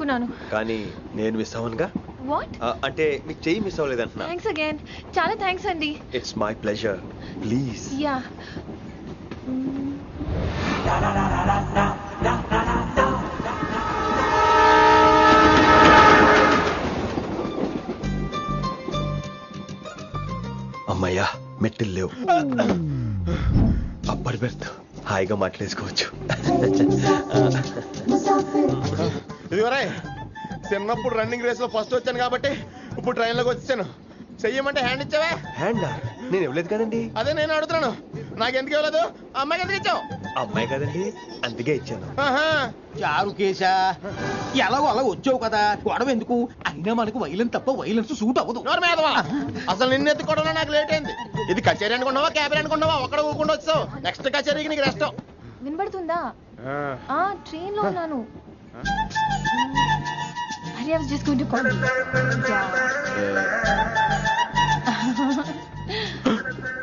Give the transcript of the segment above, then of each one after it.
అనుకున్నాను. కానీ నేను మిస్ అవ్వనుగా. వాట్? అంటే మీకు చెయ్యి మిస్ అవ్వలేదంటున్నా. Thanks again. చాలా థ్యాంక్స్ అండి. It's my pleasure. Please. Yeah. అమ్మయ్యా, మెట్టులు లేవు. అప్పటి బెర్త్ హాయిగా మాట్లాడేసుకోవచ్చు. ఇదివరే చిన్నప్పుడు రన్నింగ్ రేస్ లో ఫస్ట్ వచ్చాను కాబట్టి ఇప్పుడు ట్రైన్ లోకి వచ్చాను. చెయ్యమంటే హ్యాండ్ ఇచ్చావే. హ్యాండా? నేను ఇవ్వలేదు కదండి. అదే నేను అడుగుతున్నాను, నాకెందుకు ఇవ్వలేదు? అమ్మాయికి ఎందుకు ఇచ్చావు? అమ్మాయి కదండి, అందుకే ఇచ్చాను. చారు కేశా, ఎలాగో అలా వచ్చావు కదా, గొడవ ఎందుకు? అయినా మనకు వైలెన్స్ తప్ప వైలెన్స్ సూట్ అవ్వదు. అసలు నిన్ను ఎత్తుకోవడంలో నాకు లేట్ అయింది. ఇది కచేరీ అనుకున్నావా, క్యాబరీ అనుకున్నావా? ఒక్కడ ఊకుండా వచ్చావు. నెక్స్ట్ కచేరీకి నీకు రెస్ట్. వినబడుతుందా? ట్రైన్ లో ఉన్నాను. I was just going to call you.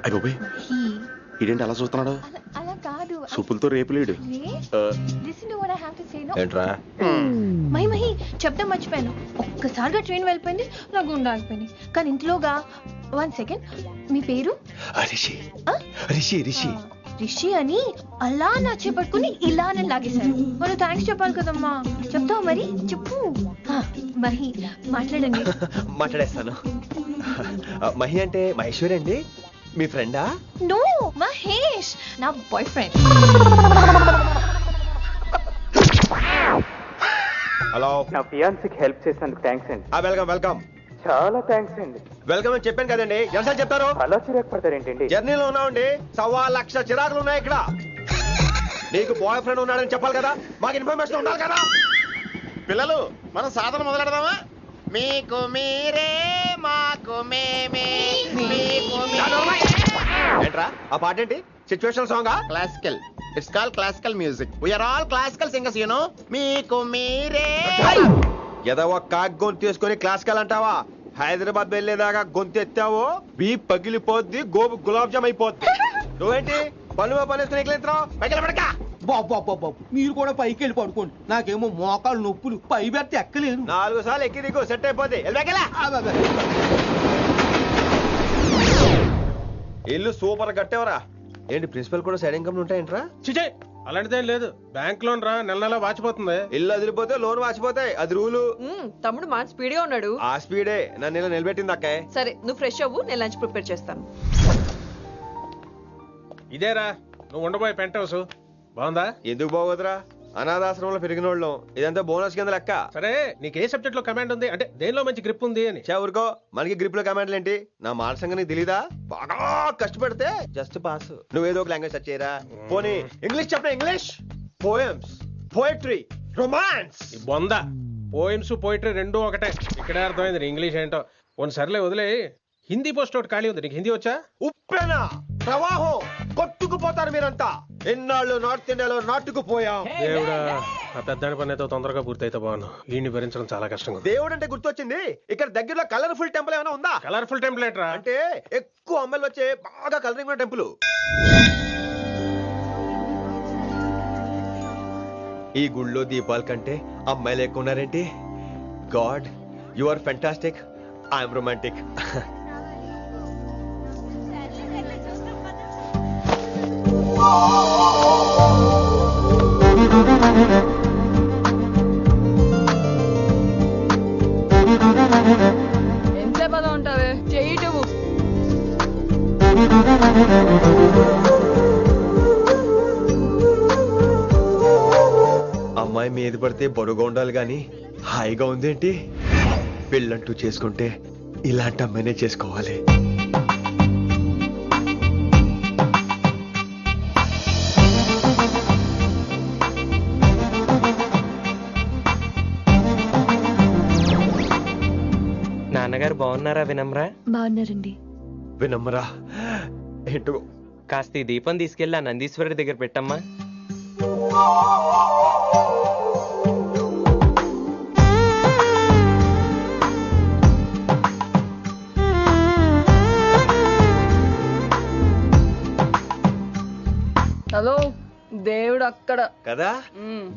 అయ్యోబే, ఇదేంటి అలా చూస్తున్నాడు? అలా కాదు. సూపులతో రేపు లేడు. Listen to what I have to say, no? ఏంట్రా? మహి చెప్తా మర్చిపోయాను. ఒక్కసారిగా ట్రైన్ వెళ్ళిపోయింది, నా గుండె ఆగిపోయింది. కానీ ఇంట్లోగా 1 సెకండ్, మీ పేరు? రిషి. రిషి రిషి రిషి అని అలా నా చేపట్టుకుని ఇలా నన్ను లాగేశారు. మనం థ్యాంక్స్ చెప్పాలి కదమ్మా. చెప్తావు మరి? చెప్పు. మహి మాట్లాడండి. మాట్లాడేస్తాను. మహి అంటే మహేశ్వరి అండి, మీ ఫ్రెండా? నో, మహేష్ నా బాయ్ ఫ్రెండ్. హలో. నా ఫియాన్సీకి హెల్ప్ చేసినందుకు థ్యాంక్స్ అండి. Welcome welcome. చాలా థ్యాంక్స్ అండి. వెల్కమ్ అని చెప్పాను కదండి, ఎంత చెప్తారు? అలా చిరాకు పడతారేంటండి? జర్నీలో ఉన్నామండి, 1,00,000 చిరాకులు ఉన్నాయి ఇక్కడ. నీకు బాయ్ ఫ్రెండ్ ఉన్నాడని చెప్పాలి కదా, మాకు ఇన్ఫర్మేషన్ ఉండాలి కదా. పిల్లలు, మనం సాధన మొదలెడదామా? మీకు మీరే, మాకు మేమే, మీకు ఏంట్రా ఆ పాట ఏంటి? సిచ్యువేషన్ సాంగా? Classical. It's called classical music. We are all classical singers, you know. మీకు మీరే. ఏదో ఒక కాక్ గొంతు తీసుకొని క్లాసికల్ అంటావా? హైదరాబాద్ వెళ్ళేదాకా గొంతు ఎత్తావో బీ పగిలిపోద్ది, గోబు గులాబ్ జామ్ అయిపోద్ది. నువ్వేంటి పనులు పనేసుకుని ఎక్కలేదురావు? పైకి పడక. బాబు మీరు కూడా పైకి వెళ్ళి పడుకోండి. నాకేమో మోకాలు నొప్పులు, పై బెర్త ఎక్కలేదు. 4 సార్లు ఎక్కి దిగు, సెట్ అయిపోద్ది. ఇల్లు సూపర్ కట్టేవరా. ఏంటి ప్రిన్సిపల్ కూడా సైడ్ ఇన్కమ్ ఉంటాయంట్రా? చిచే, అలాంటిదేం లేదు. బ్యాంక్ లోన్ రా, నెల నెల వాచిపోతుంది. ఇల్లు అదిరిపోతే లోన్ వాచిపోతాయి, అది రూలు. తమ్ముడు మాట స్పీడ్గా ఉన్నాడు. ఆ స్పీడే నన్ను ఇలా నిలబెట్టింది అక్కే. సరే నువ్వు ఫ్రెష్ అవ్వు, నేను లంచ్ ప్రిపేర్ చేస్తాను. ఇదేరా నువ్వు ఉండబోయే పెంట్ హౌస్. బాగుందా? ఎందుకు బాగోదురా, అనాథాశ్రమంలో పెరిగినోళ్ళం. ఇదంతా బోనస్ కింద లెక్క. సరే నీకు ఏ సబ్జెక్ట్ లో కమాండ్ ఉంది, అంటే దేనిలో మంచి గ్రిప్ ఉంది అని. ఊరుకో, మనకి గ్రిప్ లో కమాండ్లు ఏంటి? నా మాట సంగతి తెలీదా? బాగా కష్టపడితే జస్ట్ పాస్. నువ్వేదో ఒక లాంగ్వేజ్ సెర్చ్ చేయరా. పోనీ ఇంగ్లీష్ చెప్పిన ఇంగ్లీష్, పోయమ్స్, పోయట్రీ, రొమాన్స్. ఈ బొంద పోయిమ్స్ పోయిటరీ రెండూ ఒకటే. ఇక్కడే అర్థమైంది ఇంగ్లీష్ ఏంటో. కొన్ని సర్లే వదిలే. హిందీ పోస్ట్ ఒకటి ఖాళీ ఉంది, నీకు హిందీ వచ్చా? ఉప్పెన ప్రవాహం కొట్టుకుపోతారు మీరంతా. ఎన్నాళ్ళు నార్త్ ఇండియాలో నాటుకుపోయాం. దేవుడా, ఆ పెద్దాని పని అయితే తొందరగా పూర్తయితే బాగున్నాను. వీడిని భరించడం చాలా కష్టంగా. దేవుడు అంటే గుర్తొచ్చింది, ఇక్కడ దగ్గరలో కలర్ఫుల్ టెంపుల్ ఏమైనా ఉందా? కలర్ఫుల్ టెంపుల్ రా అంటే ఎక్కువ అమ్మాయిలు వచ్చే బాగా కలరింగ్ ఉన్న టెంపుల్. ఈ గుళ్ళో దీపాల కంటే అమ్మాయిలు ఎక్కువ ఉన్నారేంటి? God, you are fantastic, I'm romantic. ఎంతసేపు అలా ఉంటావే, చెయ్యటము. అమ్మాయి మీద పడితే బరువుగా ఉండాలి గాని హాయిగా ఉందేంటి? పెళ్ళంటూ చేసుకుంటే ఇలాంటి అమ్మాయినే చేసుకోవాలి. నాన్నగారు బాగున్నారా వినమ్రా? బాగున్నారండి. వినమ్రా ఏంటో. కాస్త ఈ దీపం తీసుకెళ్ళి ఆ నందీశ్వరుడి దగ్గర పెట్టమ్మా. హలో, దేవుడు అక్కడ కదా,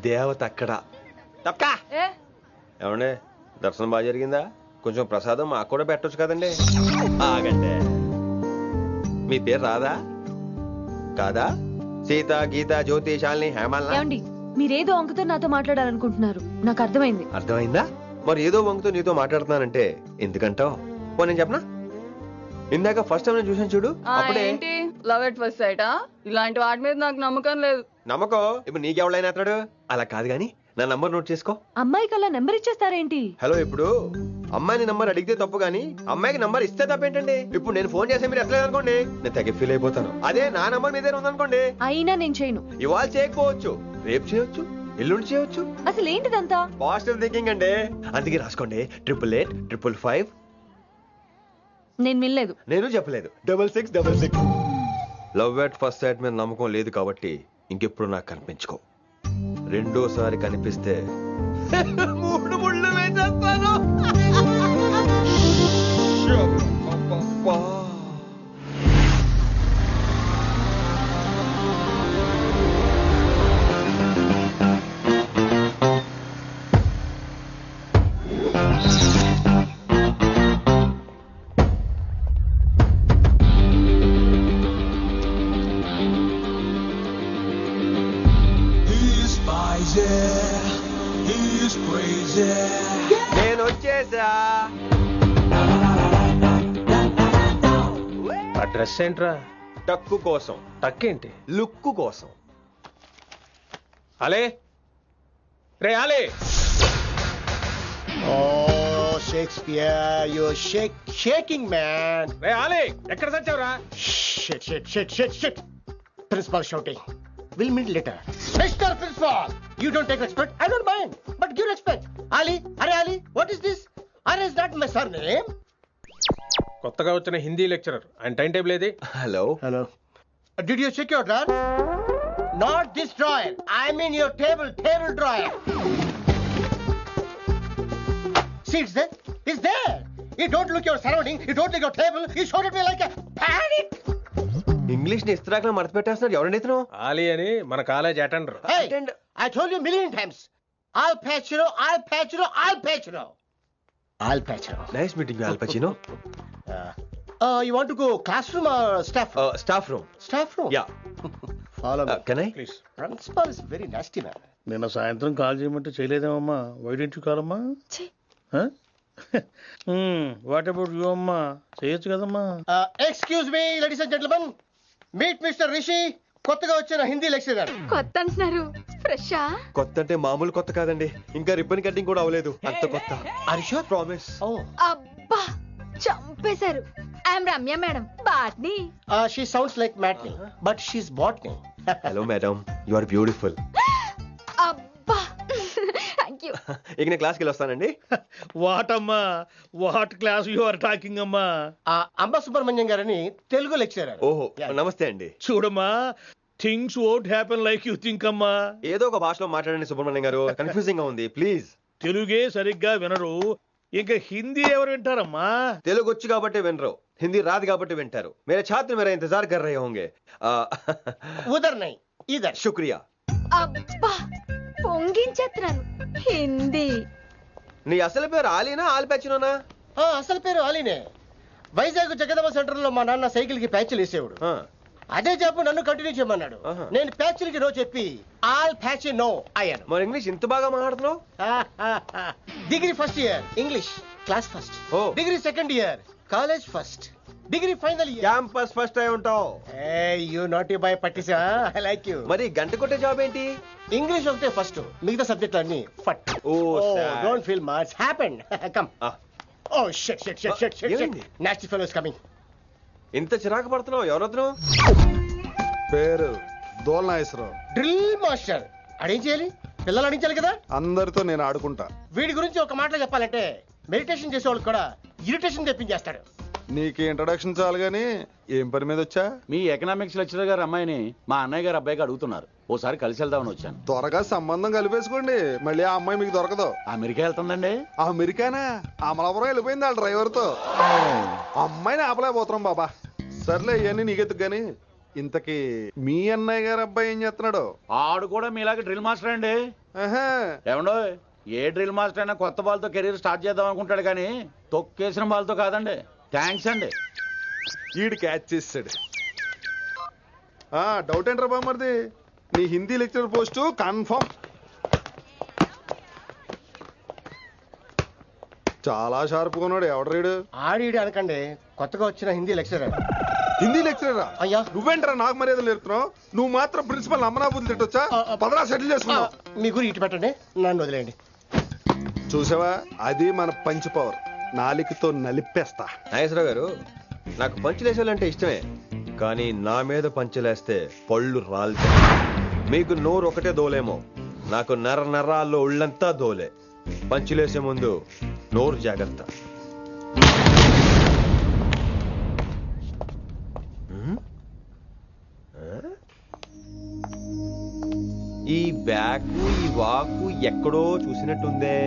దేవత అక్కడ. తప్పకా ఏమండే దర్శనం బాగా జరిగిందా? కొంచెం ప్రసాదం మాకు కూడా పెట్టొచ్చు కదండి. ఆగండి, మీ పేరు రాదా కాదా? సీత, గీత, జ్యోతి, శాలిని, హేమల్నా? ఏమండి మీరేదో అంకుతో నాతో మాట్లాడాలనుకుంటున్నారు, నాకు అర్థమైంది. అర్థమైందా? మరి ఏదో వంగుతో నీతో మాట్లాడుతున్నానంటే ఎందుకంటావు? పో నేను చెప్పనా? ఇందాక ఫస్ట్ టైం నేను చూసాను చూడు, అప్పుడే. ఏంటి లవ్ ఎట్ ఫస్ట్ సైటా? ఇలాంటి వాటి మీద నాకు నమ్మకం లేదు. నమ్మకం ఇప్పుడు నీకెవడైనా అతడు? అలా కాదు గాని నా నంబర్ నోట్ చేసుకో. అమ్మాయికి అలా నెంబర్ ఇచ్చేస్తారేంటి? హలో, ఇప్పుడు అమ్మాయిని నంబర్ అడిగితే తప్పు గానీ అమ్మాయికి నంబర్ ఇస్తే తప్పేంటండి? ఇప్పుడు నేను ఫోన్ చేస్తే మీరు ఎట్లేదు అనుకోండి, నేను తెగ ఫీల్ అయిపోతాను. అదే నా నంబర్ మీదే ఉందనుకోండి, అయినా నేను చేయను. ఇవాళ చేయకపోవచ్చు, రేపు చేయొచ్చు, ఎల్లుండి చేయొచ్చు. అసలు ఏంటిదంతా? పాజిటివ్ థింకింగ్ అండి. అందుకే రాసుకోండి 888 555. నేను వినలేదు. నేను చెప్పలేదు 6666. లవ్ ఎట్ ఫస్ట్ సైట్ మీద నమ్మకం లేదు కాబట్టి ఇంకెప్పుడు నాకు కనిపించుకో. రెండోసారి కనిపిస్తే 3 ముళ్ళు వేసేస్తాను. నేను వచ్చేసా. ఆ డ్రెస్ ఏంట్రా? టక్కు కోసం, టక్కేంటి? లుక్కు కోసం. అలే రే అలే. Oh, Shakespeare, you're shaking, man. రే అలే, ఎక్కడ చచ్చావురా? Shit. Principal shouting. We'll meet later. Mr. Principal, you don't take respect. I don't mind, but give respect. Ali, Ali, what is this? Ali is not my surname. కొత్తగా వచ్చిన Hindi lecturer, ఆయన time table ఏది? Hello. Did you check your drawer? Not this drawer. I mean your table drawer. See, it's there. It's there. You don't look your surrounding. You don't look your table. You showed at me like a panic. English ని ఇస్త్రాక్ మడత పెట్టేస్తున్నాడు. ఎవరండి ఇతను? ఆలీ అని మన college attender. Hey, I told you a million times. I'll patch you. Nice meeting you, all పచినో. You want to go classroom or staff room? Staff room. Staff room? Yeah. Follow me. Can I? Please. Principal is very nasty man. నిన్న సాయంత్రం call చేయమంటే చేయలేదేమమ్మా? Why don't you call అమ్మా? What about you అమ్మా? చేయొచ్చు కదమ్మా. Excuse me, ladies and gentlemen. Meet Mr. Rishi. కొత్తగా వచ్చిన Hindi lecturer. కొత్త అంటున్నారు, ఫ్రెషా? కొత్త అంటే మామూలు కొత్త కాదండి, ఇంకా రిబ్బన్ కటింగ్ కూడా అవ్వలేదు, అంత కొత్త. Are you sure? ప్రామిస్. అబ్బా చంపేశారు. I'm Ramya madam, botany. She sounds like Matney, but she's botany. Hello madam, you are beautiful. అబ్బా థ్యాంక్ యూ. ఇక నేను క్లాస్కి వెళ్ళి వస్తానండి. వాట్ అమ్మా, what class you are talking అమ్మా? అంబ సుబ్రహ్మణ్యం గారని తెలుగు లెక్చరర్. ఓహో, నమస్తే అండి. చూడమ్మా, things won't happen like you think అమ్మా. ఏదో ఒక భాషలో మాట్లాడండి సుబ్రహ్మణ్యం గారు, కన్ఫ్యూజింగ్ గా ఉంది ప్లీజ్. తెలుగే సరిగ్గా వినరు, ఇంకా హిందీ ఎవరు వింటారమ్మా? తెలుగు వచ్చు కాబట్టి వినరు, హిందీ రాదు కాబట్టి వింటారు. మేరే ఛాత్ర మేరా ఇంతజార్ కర్ రహే హోంగే. ఉదర్ నహీ ఇదర్. శుక్రియా. అబ్బా పొంగించేస్తున్నాను. హిందీ. నీ అసలు పేరు ఆలీనా ఆల్పచ్చినోనా? అసలు పేరు ఆలీనే. వైజాగ్ జగదమ్మ సెంటర్ లో మా నాన్న సైకిల్ కి ప్యాచ్లు వేసేవాడు. అదే జాబ్ నన్ను కంటిన్యూ చేయమన్నాడు. నేను ప్యాచ్లకి నో చెప్పి ఆల్ ప్యాచ్ నో అయ్యాను. మరి ఇంగ్లీష్ ఇంత బాగా మాట్లాడుతున్నావు? Degree first year English class first. Degree second year college first. Degree final year campus first అయి ఉంటావు. యు నాటీ బాయ్ పట్టిసా. I like you. మరి గంట కొట్టే జాబ్ ఏంటి? ఇంగ్లీష్ ఒకటే ఫస్ట్, మిగతా సబ్జెక్ట్ అన్ని ఫట్. Don't feel much happened. Come. Oh shit shit shit shit shit. Nasty fellows coming. ఇంత చిరాకు పడుతున్నావు, ఎవరొద్దు? పేరు దోల్నాగేశ్వరరావు. Drill master. అడేం చేయాలి? పిల్లలు అడించాలి కదా. అందరితో నేను ఆడుకుంటా. వీడి గురించి ఒక మాటలో చెప్పాలంటే మెడిటేషన్ చేసేవాళ్ళు కూడా ఇరిటేషన్ తెప్పించేస్తాడు. నీకు ఇంట్రడక్షన్ చాలు గానీ ఏం పని మీద వచ్చా? మీ ఎకనామిక్స్ లెక్చరర్ గారు అమ్మాయిని మా అన్నయ్య గారు అబ్బాయికి అడుగుతున్నారు, ఓసారి కలిసి వెళ్దామని వచ్చాను. త్వరగా సంబంధం కలిపేసుకోండి, మళ్ళీ ఆ అమ్మాయి మీకు దొరకదు. అమెరికా వెళ్తుందండి. అమెరికానా? అమలాపురం వెళ్ళిపోయింది వాళ్ళ డ్రైవర్ తో. అమ్మాయిని ఆపలేకపోతున్నాం బాబా. సర్లే ఇవన్నీ నీకెత్తుకు గాని, ఇంతకీ మీ అన్నయ్య గారు అబ్బాయి ఏం చేస్తున్నాడు? ఆడు కూడా మీలాగా డ్రిల్ మాస్టర్ అండి. ఆహా. ఏమండో ఏ డ్రిల్ మాస్టర్ అయినా కొత్త బాల్తో కెరీర్ స్టార్ట్ చేద్దాం అనుకుంటాడు కానీ తొక్కేసిన బాల్తో కాదండి. థ్యాంక్స్ అండి. ఈడు క్యాచ్ చేసాడు. డౌట్ ఏంట్రా బామ్మర్ది, నీ హిందీ లెక్చరర్ పోస్టు కన్ఫర్మ్. చాలా షార్ప్గా ఉన్నాడు. ఎవడ్రీడు? ఆడిడు అనకండి, కొత్తగా వచ్చిన హిందీ లెక్చరర్. హిందీ లెక్చరరా? అయ్యా నువ్వేంట్రా నాకు మర్యాదలు నేర్పుతున్నావు? నువ్వు మాత్రం ప్రిన్సిపల్ అమ్మనాబుద్ధి తిట్టొచ్చా? పదరా సెటిల్ చేసుకున్నావు. మీ గురి ఇటు పెట్టండి, నన్ను వదిలేయండి. చూసావా, అది మన పంచ్ పవర్. నాలికతో నలిపేస్తా. నాగేశ్వరరావు గారు, నాకు పంచులేసాలంటే ఇష్టమే, కానీ నా మీద పంచులేస్తే పళ్ళు రాలితే. మీకు నోరు ఒకటే దోలేమో, నాకు నరాల్లో ఉళ్ళంతా దోలే. పంచులేసే ముందు నోరు జాగ్రత్త. ఈ బ్యాకు ఈ వాకు ఎక్కడో చూసినట్టుందే.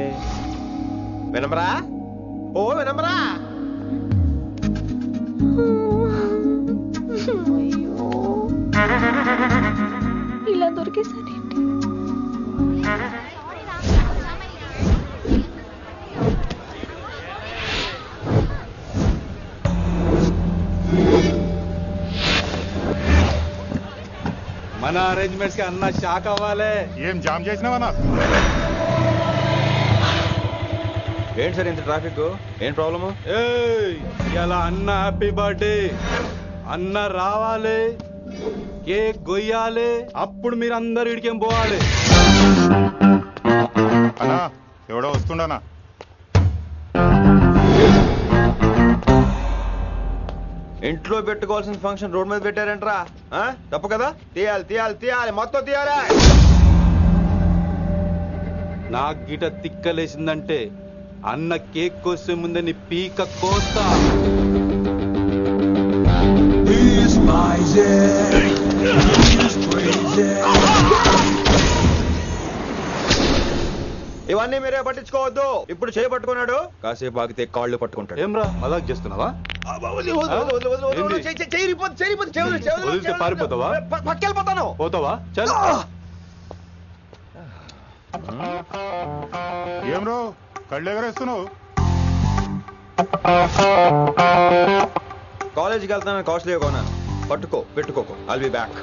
వినమరా? ఓ వినమరా? ఇలా దొరికేసానేంటి? మన అరేంజ్మెంట్స్ కి అన్న షాక్ అవ్వాలి. ఏం జామ్ చేసినావన్నా? ఏంటి సార్ ఇంత ట్రాఫిక్? ఏం ప్రాబ్లము? ఇలా అన్న హ్యాపీ బర్త్డే, అన్న రావాలి, కేక్ గొయ్యాలి, అప్పుడు మీరు అందరు ఇడికేం పోవాలి. అన్నా ఎవడో వస్తుండనా? ఇంట్లో పెట్టుకోవాల్సిన ఫంక్షన్ రోడ్ మీద పెట్టారంట్రా. తప్పు కదా? తీయాలి తీయాలి తీయాలి, మొత్తం తీయాలి. నాకు గిట తిక్కలేసిందంటే అన్న కేక్ కోసే ముందే నీ పీక కోస్తా. ఇవన్నీ మీరే పట్టించుకోవద్దు. ఇప్పుడు చేయి పట్టుకున్నాడు, కాసేపు ఆగితే కాళ్ళు పట్టుకుంటాడు. ఏమ్రా మజాక్ చేస్తున్నావా? పారిపోతావా? పక్కెళ్ళిపోతాను. పోతావా? చల్. ఏం రో కళ్ళు ఎగరేస్తున్నావు? కాలేజీకి వెళ్తాను, కాస్ట్లీ కొన్నాను. పట్టుకో, పెట్టుకోకు. I'll be back.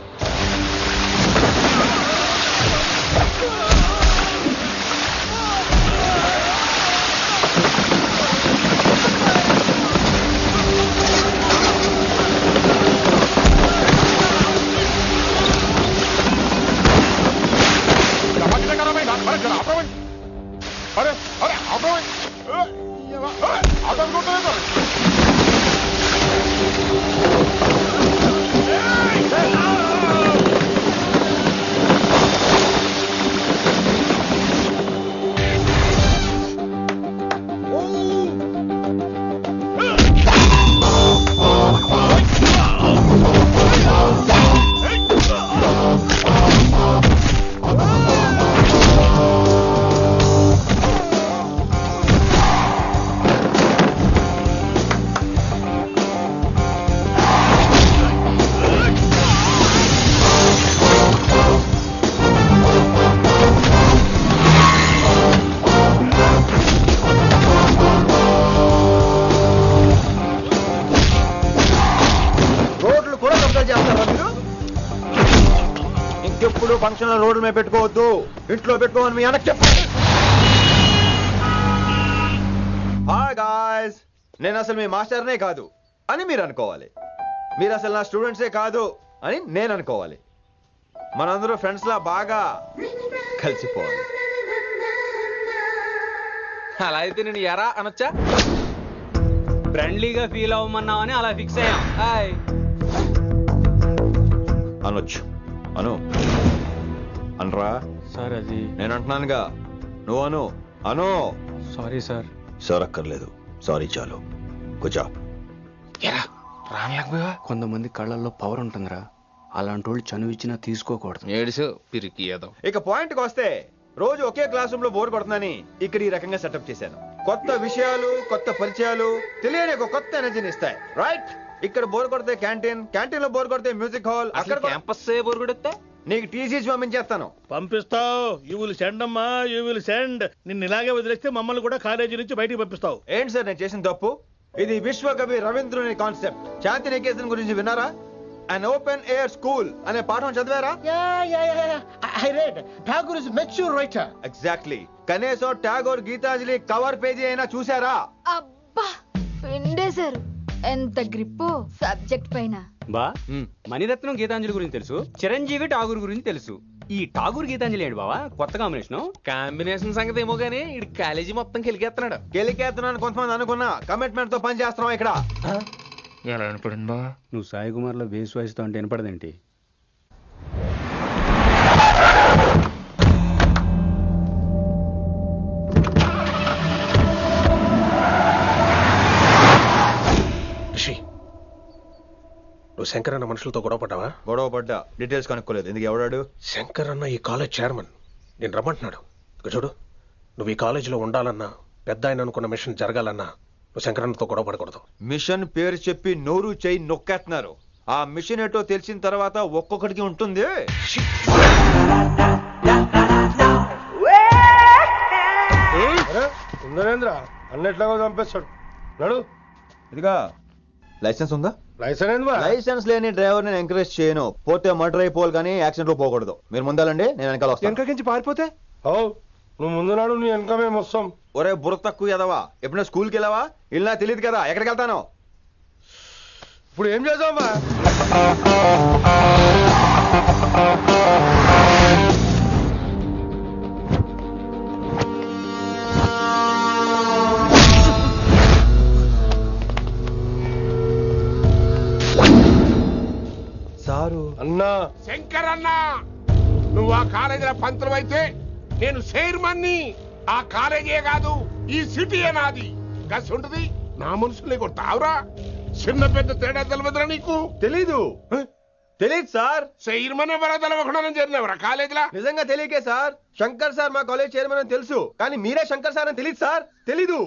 అరే అరే అబ్బాయి ఇంకెప్పుడు ఫంక్షన్ రోడ్ల మీద పెట్టుకోవద్దు, ఇంట్లో పెట్టుకోమని మీ అన్నకి చెప్పు. హాయ్ గాయ్స్, నేను అసలు మీ మాస్టర్నే కాదు అని మీరు అనుకోవాలి. మీరు అసలు నా స్టూడెంట్సే కాదు అని నేను అనుకోవాలి. మనందరూ ఫ్రెండ్స్ లా బాగా కలిసిపోవాలి. అలా అయితే నేను ఎరా అనొచ్చా? ఫ్రెండ్లీగా ఫీల్ అవ్వమన్నావని అలా ఫిక్స్ అయ్యాం. హాయ్ అనొచ్చు. అను అనరా సార్. అది నేను అంటున్నానుగా, నువ్వు అను. అను. Sorry sir. సార్ అక్కర్లేదు, సారీ చాలు. కూర్చో. కొంతమంది కళ్ళల్లో పవర్ ఉంటుందిరా, అలాంటి వాళ్ళు చనువిచ్చినా తీసుకోకూడదు. ఏడిసో పిరికి ఏదో. ఇక పాయింట్కి వస్తే, రోజు ఒకే క్లాస్ రూమ్ లో బోర్ కొడుతుందని ఇక్కడ ఈ రకంగా సెటప్ చేశాను. కొత్త విషయాలు, కొత్త పరిచయాలు తెలియని ఒక కొత్త ఎనర్జీని ఇస్తాయి. రైట్? ఇక్కడ బోర్ కొడితే క్యాంటీన్, క్యాంటీన్ లో బోర్ కొడితే మ్యూజిక్ హాల్, అక్కడ క్యాంపస్ బోర్ కొడితే నీకు టీసీస్ పంపించేస్తాను. పంపిస్తావు. యూ విల్ సెండ్ అమ్మా, యూ విల్ సెండ్. నిన్ను ఇలాగే వదిలేస్తే మమ్మల్ని కూడా కాలేజీ నుంచి బయటికి పంపిస్తావు. ఏంటి సార్ నేను చేసిన తప్పు? ఇది విశ్వకవి రవీంద్రుని కాన్సెప్ట్. శాంతి నికేతన్ గురించి విన్నారా? అన్ ఓపెన్ ఎయిర్ స్కూల్ అనే పాఠం చదివారా? I read. Tagore is a mature writer. Exactly. కనీసం టాగోర్ గీతాంజలి కవర్ పేజీ అయినా చూసారా? అబ్బా పిండేశారు. ఎంత గ్రిప్పు సబ్జెక్ట్ పైన. బా మణిరత్నం గీతాంజలి గురించి తెలుసు, చిరంజీవి ఠాగూర్ గురించి తెలుసు. ఈ ఠాగూర్ గీతాంజలి ఏంటి బావా కొత్త కాంబినేషన్ సంగతి ఏమో గానీ ఈ కాలేజీ మొత్తం కెలికేస్తున్నాడు. గెలికేస్తున్నాను కొంతమంది అనుకున్నా, కమిట్మెంట్ తో పని చేస్తున్నాం ఇక్కడ. ఎలా వినపడింది బా? నువ్వు సాయి కుమార్ లో బేస్ వాయిస్తో అంటే వినపడదేంటి? నువ్వు శంకర్ అన్న మనుషులతో గొడవ పడ్డావా? గొడవ పడ్డా, డీటెయిల్స్ కనుక్కోలేదు. ఎందుకు? ఎవడాడు? శంకర్ అన్న ఈ కాలేజ్ చైర్మన్. నేను రమ్మంటున్నాడు. ఇక చూడు, నువ్వు ఈ కాలేజీలో ఉండాలన్నా, పెద్ద ఆయన అనుకున్న మిషన్ జరగాలన్నా నువ్వు శంకర్ అన్నతో గొడవ పడకూడదు. మిషన్ పేరు చెప్పి నోరు చేయి నొక్కేస్తున్నారు. ఆ మిషన్ ఏంటో తెలిసిన తర్వాత ఒక్కొక్కడికి ఉంటుంది. ఉందనేంద్ర అన్నట్లాగా చంపేస్తాడు. నడు. ఇదిగా లైసెన్స్ ఉందా? లైసెన్స్ లైసెన్స్ లేని డ్రైవర్ నేను ఎంకరేజ్ చేయను. పోతే మర్డర్ అయిపోవాలి కానీ యాక్సిడెంట్ లో పోకూడదు. మీరు ముందాలండి, నేను వెనకాల వస్తాను. వెనకకించి పారిపోతే నువ్వు ముందు నాడు నీ వెనక మేము వస్తాం. ఒరే బుర్ర తక్కువ ఎదవా, ఎప్పుడైనా స్కూల్కి వెళ్ళావా? ఇలా తెలియదు కదా ఎక్కడికి వెళ్తాను. ఇప్పుడు ఏం చేద్దామా? సారు అన్నా. శంకర్ అన్నా, నువ్వు ఆ కాలేజీలో పంతులు అయితే నేను చైర్మన్ని. ఆ కాలేజీ కాదు, ఈ సిటీ నాది. గస్ ఉంటుంది నా మనుషుల్ని కొడతావురా? చిన్న పెద్ద తేడా తెలవదురా నీకు? తెలీదు. తెలీదు సార్. చైర్మన్ ఎవరో తెలవకుండా చేరినవరా కాలేజీలో? నిజంగా తెలియకే సార్. శంకర్ సార్ మా కాలేజ్ చైర్మన్ అని తెలుసు, కానీ మీరే శంకర్ సార్ అని తెలియదు సార్. తెలీదు.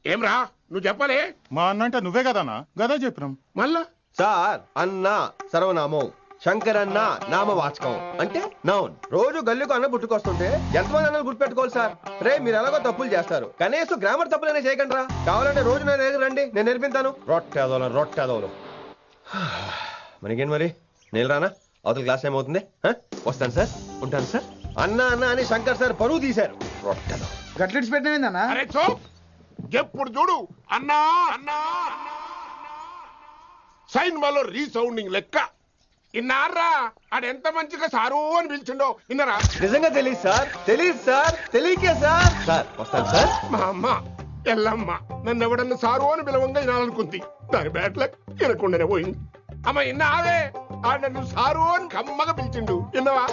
ఏమ్రా నువ్వు చెప్పలే? మా అన్న అంటే నువ్వే కదన్నా? గదా చెప్పినాం. మళ్ళా సార్ అన్న సర్వనామం, శంకర్ అన్న నామవాచకం అంటే నౌన్. రోజు గల్లుకు అన్న పుట్టుకొస్తుంటే ఎంతమంది అన్నలు గుర్తుపెట్టుకోవాలి సార్? రే మీరు ఎలాగో తప్పులు చేస్తారు, కనీసం గ్రామర్ తప్పులనే చేయకండి రా. కావాలంటే రోజు నా దగ్గర రండి, నేను నేర్పిస్తాను. రొట్టెదోలు మనకేంటి మరి? నేను రానా? అవతల క్లాస్ ఏమవుతుంది? వస్తాను సార్, ఉంటాను సార్. అన్న అన్న అని శంకర్ సార్ పరువు తీశారు. రొట్టెదో గట్లెట్స్ పెట్టినా? అరే చో, ఎప్పుడు చూడు అన్నా అన్నా. సైన్ మాలో రీసౌండింగ్ లెక్క. ఇన్నారా ఆడెంత మంచిగా సారు అని పిలిచిండో ఇన్నరా? నిజంగా తెలియదు సార్. తెలియదు సార్. తెలియకే సార్. సార్ వస్తాను సార్. మా అమ్మ ఎల్లమ్మ నన్ను ఎవడన్నా సారు అని పిలవంగా వినాలనుకుంది. దాని బ్యాట్లక్ వినకుండానే పోయింది. అమ్మ ఇన్నావే? ఆడ నన్ను సారు అని కమ్మగా పిలిచిండు. విన్నవా?